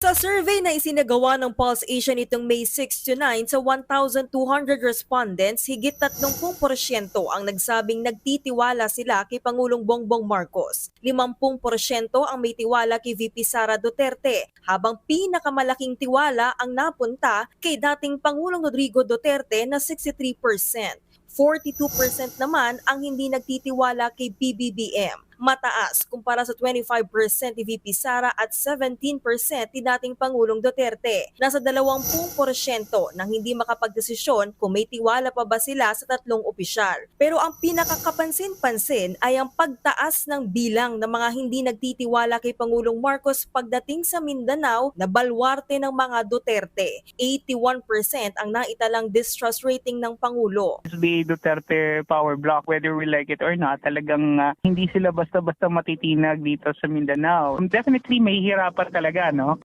Sa survey na isinagawa ng Pulse Asia nitong May 6 to 9 sa 1,200 respondents, higit 30% ang nagsabing nagtitiwala sila kay Pangulong Bongbong Marcos. 50% ang may tiwala kay VP Sara Duterte, habang pinakamalaking tiwala ang napunta kay dating Pangulong Rodrigo Duterte na 63%. 42% naman ang hindi nagtitiwala kay PBBM. Mataas kumpara sa 25% ni VP Sara at 17% ni dating Pangulong Duterte. Nasa 20% nang hindi makapagdesisyon kung may tiwala pa ba sila sa tatlong opisyal. Pero ang pinakakapansin-pansin ay ang pagtaas ng bilang ng mga hindi nagtitiwala kay Pangulong Marcos pagdating sa Mindanao na balwarte ng mga Duterte. 81% ang naitalang distrust rating ng Pangulo. The Duterte power block, whether we like it or not, talagang hindi sila basta-basta matitinag dito sa Mindanao. Definitely may hirapan talaga, no?